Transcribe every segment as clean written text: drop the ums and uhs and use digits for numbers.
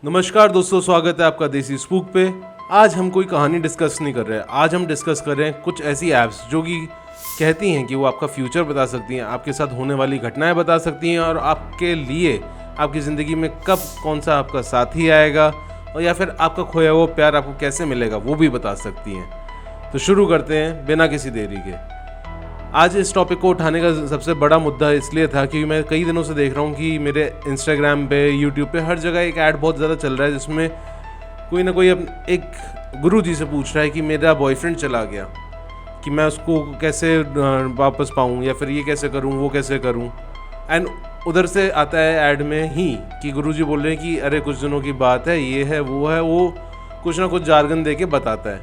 नमस्कार दोस्तों, स्वागत है आपका देसी स्पूक पे। आज हम कोई कहानी डिस्कस नहीं कर रहे हैं। आज हम डिस्कस कर रहे हैं कुछ ऐसी ऐप्स जो कि कहती हैं कि वो आपका फ्यूचर बता सकती हैं, आपके साथ होने वाली घटनाएं बता सकती हैं और आपके लिए आपकी ज़िंदगी में कब कौन सा आपका साथी आएगा और या फिर आपका खोया हुआ प्यार आपको कैसे मिलेगा वो भी बता सकती हैं। तो शुरू करते हैं बिना किसी देरी के। आज इस टॉपिक को उठाने का सबसे बड़ा मुद्दा इसलिए था क्योंकि मैं कई दिनों से देख रहा हूँ कि मेरे इंस्टाग्राम पे, यूट्यूब पे हर जगह एक ऐड बहुत ज़्यादा चल रहा है जिसमें कोई ना कोई एक गुरु जी से पूछ रहा है कि मेरा बॉयफ्रेंड चला गया, कि मैं उसको कैसे वापस पाऊँ या फिर ये कैसे करूँ वो कैसे करूँ। एंड उधर से आता है ऐड में ही कि गुरुजी बोल रहे हैं कि अरे कुछ दिनों की बात है, ये है वो कुछ ना कुछ जार्गन दे के बताता है।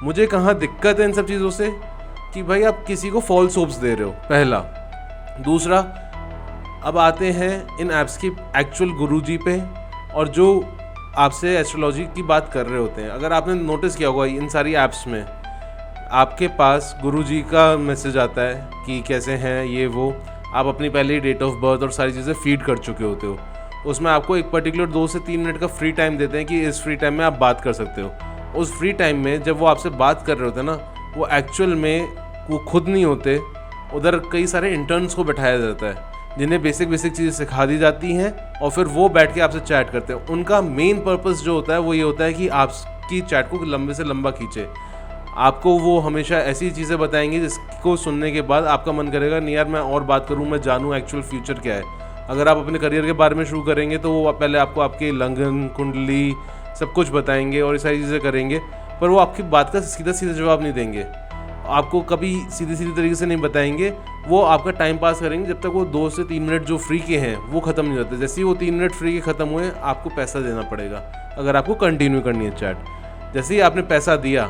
मुझे कहाँ दिक्कत है इन सब चीज़ों से कि भाई आप किसी को फॉल्स होप्स दे रहे हो, पहला। दूसरा, अब आते हैं इन ऐप्स की एक्चुअल गुरुजी पे और जो आपसे एस्ट्रोलॉजी की बात कर रहे होते हैं। अगर आपने नोटिस किया होगा इन सारी ऐप्स में आपके पास गुरुजी का मैसेज आता है कि कैसे हैं ये वो, आप अपनी पहले ही डेट ऑफ बर्थ और सारी चीज़ें फीड कर चुके होते हो। उसमें आपको एक पर्टिकुलर 2 से 3 मिनट का फ्री टाइम देते हैं कि इस फ्री टाइम में आप बात कर सकते हो। उस फ्री टाइम में जब वो आपसे बात कर रहे होते हैं ना, वो एक्चुअल में वो खुद नहीं होते, उधर कई सारे इंटर्न्स को बैठाया जाता है जिन्हें बेसिक चीज़ें सिखा दी जाती हैं और फिर वो बैठ के आपसे चैट करते हैं। उनका मेन पर्पस जो होता है वो ये होता है कि आपकी चैट को लंबे से लंबा खींचे। आपको वो हमेशा ऐसी चीज़ें बताएंगे जिसको सुनने के बाद आपका मन करेगा नहीं यार मैं और बात करूँ, मैं जानूँ एक्चुअल फ्यूचर क्या है। अगर आप अपने करियर के बारे में शुरू करेंगे तो वो पहले आपको आपकी लगन कुंडली सब कुछ बताएंगे और ये सारी चीज़ें करेंगे, पर वो आपकी बात का सीधा जवाब नहीं देंगे, आपको कभी सीधी तरीके से नहीं बताएंगे। वो आपका टाइम पास करेंगे जब तक वो 2 से 3 मिनट जो फ्री के हैं वो ख़त्म नहीं होते। जैसे ही वो 3 मिनट फ्री के ख़त्म हुए आपको पैसा देना पड़ेगा अगर आपको कंटिन्यू करनी है चैट। जैसे ही आपने पैसा दिया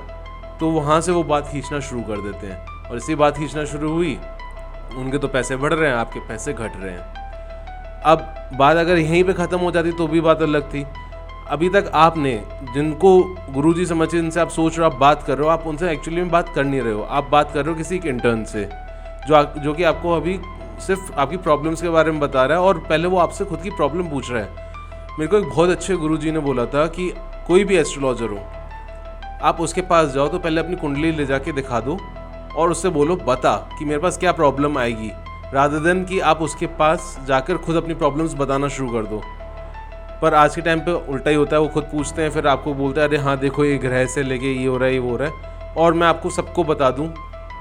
तो वहाँ से वो बात खींचना शुरू कर देते हैं और इसी बात खींचना शुरू हुई, उनके तो पैसे बढ़ रहे हैं, आपके पैसे घट रहे हैं। अब बात अगर यहीं पर ख़त्म हो जाती तो भी बात अलग थी। अभी तक आपने जिनको गुरुजी समझे, जिनसे आप सोच रहे हो, आप बात कर रहे हो, आप उनसे एक्चुअली में बात कर नहीं रहे हो। आप बात कर रहे हो किसी एक इंटर्न से जो कि आपको अभी सिर्फ आपकी प्रॉब्लम्स के बारे में बता रहा है और पहले वो आपसे खुद की प्रॉब्लम पूछ रहा है। मेरे को एक बहुत अच्छे गुरुजी ने बोला था कि कोई भी एस्ट्रोलॉजर हो, आप उसके पास जाओ तो पहले अपनी कुंडली ले जाके दिखा दो और उससे बोलो बता कि मेरे पास क्या प्रॉब्लम आएगी, रादर देन कि आप उसके पास जाकर खुद अपनी प्रॉब्लम्स बताना शुरू कर दो। पर आज के टाइम पे उल्टा ही होता है, वो खुद पूछते हैं फिर आपको बोलते हैं अरे हाँ देखो ये ग्रह से लेके ये हो रहा है ये वो हो रहा है। और मैं आपको सबको बता दूं,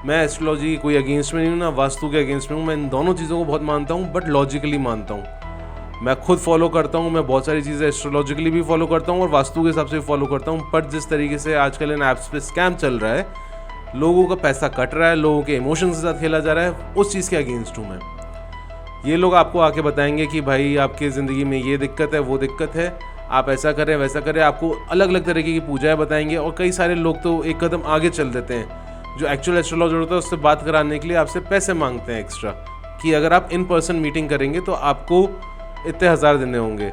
मैं एस्ट्रोलॉजी कोई अगेंस्ट में नहीं हूँ ना वास्तु के अगेंस्ट में हूँ। मैं इन दोनों चीज़ों को बहुत मानता हूँ, बट लॉजिकली मानता हूँ। मैं खुद फॉलो करता हूँ, मैं बहुत सारी चीज़ें एस्ट्रोलॉजिकली भी फॉलो करता हूँ और वास्तु के हिसाब से भी फॉलो करता हूँ। बट जिस तरीके से आजकल इन ऐप्स पे स्कैम चल रहा है, लोगों का पैसा कट रहा है, लोगों के इमोशंस के साथ खेला जा रहा है, उस चीज़ के अगेंस्ट हूँ मैं। ये लोग आपको आके बताएंगे कि भाई आपकी ज़िंदगी में ये दिक्कत है वो दिक्कत है, आप ऐसा करें वैसा करें, आपको अलग अलग तरीके की पूजाएं बताएंगे। और कई सारे लोग तो एक कदम आगे चल देते हैं, जो एक्चुअल एस्ट्रोलॉजर होता है उससे बात कराने के लिए आपसे पैसे मांगते हैं एक्स्ट्रा, कि अगर आप इन पर्सन मीटिंग करेंगे तो आपको इतने हज़ार देने होंगे।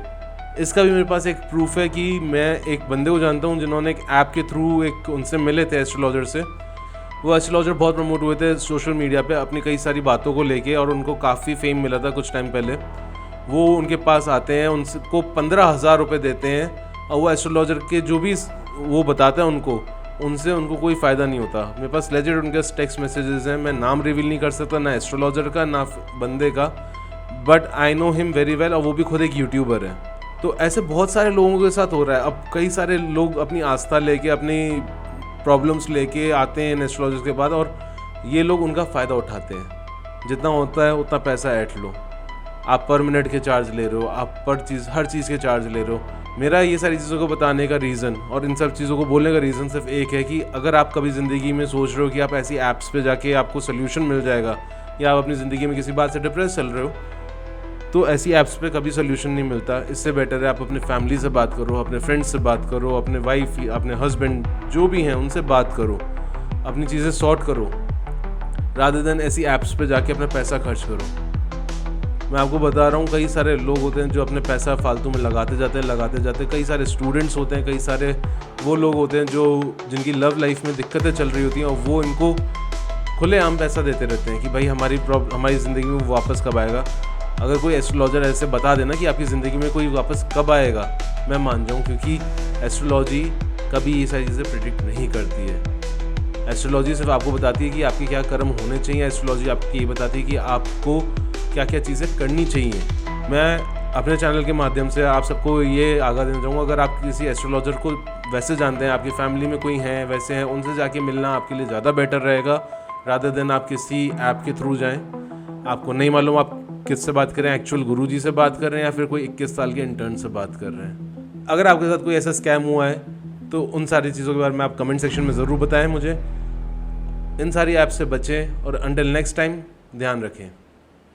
इसका भी मेरे पास एक प्रूफ है कि मैं एक बंदे को जानता हूँ जिन्होंने एक ऐप के थ्रू एक उनसे मिले थे एस्ट्रोलॉजर से। वो एस्ट्रोलॉजर बहुत प्रमोट हुए थे सोशल मीडिया पे अपनी कई सारी बातों को लेके और उनको काफ़ी फेम मिला था कुछ टाइम पहले। वो उनके पास आते हैं, उनको 15,000 रुपये देते हैं और वो एस्ट्रोलॉजर के जो भी वो बताता है उनसे उनको कोई फ़ायदा नहीं होता। मेरे पास लेजेंड उनके टेक्स्ट मैसेजेस हैं, मैं नाम रिवील नहीं कर सकता ना एस्ट्रोलॉजर का ना बंदे का, but I know him very well और वो भी खुद एक यूट्यूबर है। तो ऐसे बहुत सारे लोगों के साथ हो रहा है। अब कई सारे लोग अपनी आस्था लेके अपनी प्रॉब्लम्स लेके आते हैं एस्ट्रोलॉजर्स के बाद और ये लोग उनका फ़ायदा उठाते हैं। जितना होता है उतना पैसा ऐंठ लो। आप पर मिनट के चार्ज ले रहे हो, आप हर चीज़ के चार्ज ले रहे हो। मेरा ये सारी चीज़ों को बताने का रीज़न और इन सब चीज़ों को बोलने का रीज़न सिर्फ एक है कि अगर आप कभी ज़िंदगी में सोच रहे हो कि आप ऐसी ऐप्स पे जाके आपको सोल्यूशन मिल जाएगा या आप अपनी ज़िंदगी में किसी बात से डिप्रेस चल रहे हो, तो ऐसी ऐप्स पे कभी सोल्यूशन नहीं मिलता। इससे बेटर है आप अपने फैमिली से बात करो, अपने फ्रेंड्स से बात करो, अपने वाइफ अपने हस्बैंड जो भी हैं उनसे बात करो, अपनी चीज़ें सॉर्ट करो, रादर देन ऐसी ऐप्स पे जाके अपना पैसा खर्च करो। मैं आपको बता रहा हूँ कई सारे लोग होते हैं जो अपने पैसा फालतू में लगाते जाते। कई सारे स्टूडेंट्स होते हैं, कई सारे वो लोग होते हैं जिनकी लव लाइफ में दिक्कतें चल रही होती हैं और वो इनको खुलेआम पैसा देते रहते हैं कि भाई हमारी ज़िंदगी में वापस कब आएगा। अगर कोई एस्ट्रोलॉजर ऐसे बता देना कि आपकी ज़िंदगी में कोई वापस कब आएगा, मैं मान जाऊँ, क्योंकि एस्ट्रोलॉजी कभी ये सारी चीज़ें प्रिडिक्ट नहीं करती है। एस्ट्रोलॉजी सिर्फ आपको बताती है कि आपके क्या कर्म होने चाहिए। एस्ट्रोलॉजी आपको ये बताती है कि आपको क्या क्या चीज़ें करनी चाहिए। मैं अपने चैनल के माध्यम से आप सबको ये आगाह देना चाहूँगा, अगर आप किसी एस्ट्रोलॉजर को वैसे जानते हैं, आपकी फैमिली में कोई हैं वैसे हैं, उनसे जाके मिलना आपके लिए ज़्यादा बेटर रहेगा रादर देन आप किसी ऐप के थ्रू जाएं। आपको नहीं मालूम आप किससे बात कर रहे हैं, एक्चुअल गुरुजी से बात कर रहे हैं या फिर कोई 21 साल के इंटर्न से बात कर रहे हैं। अगर आपके साथ कोई ऐसा स्कैम हुआ है तो उन सारी चीज़ों के बारे में आप कमेंट सेक्शन में ज़रूर बताएं मुझे। इन सारी ऐप से बचें और अंटिल नेक्स्ट टाइम ध्यान रखें।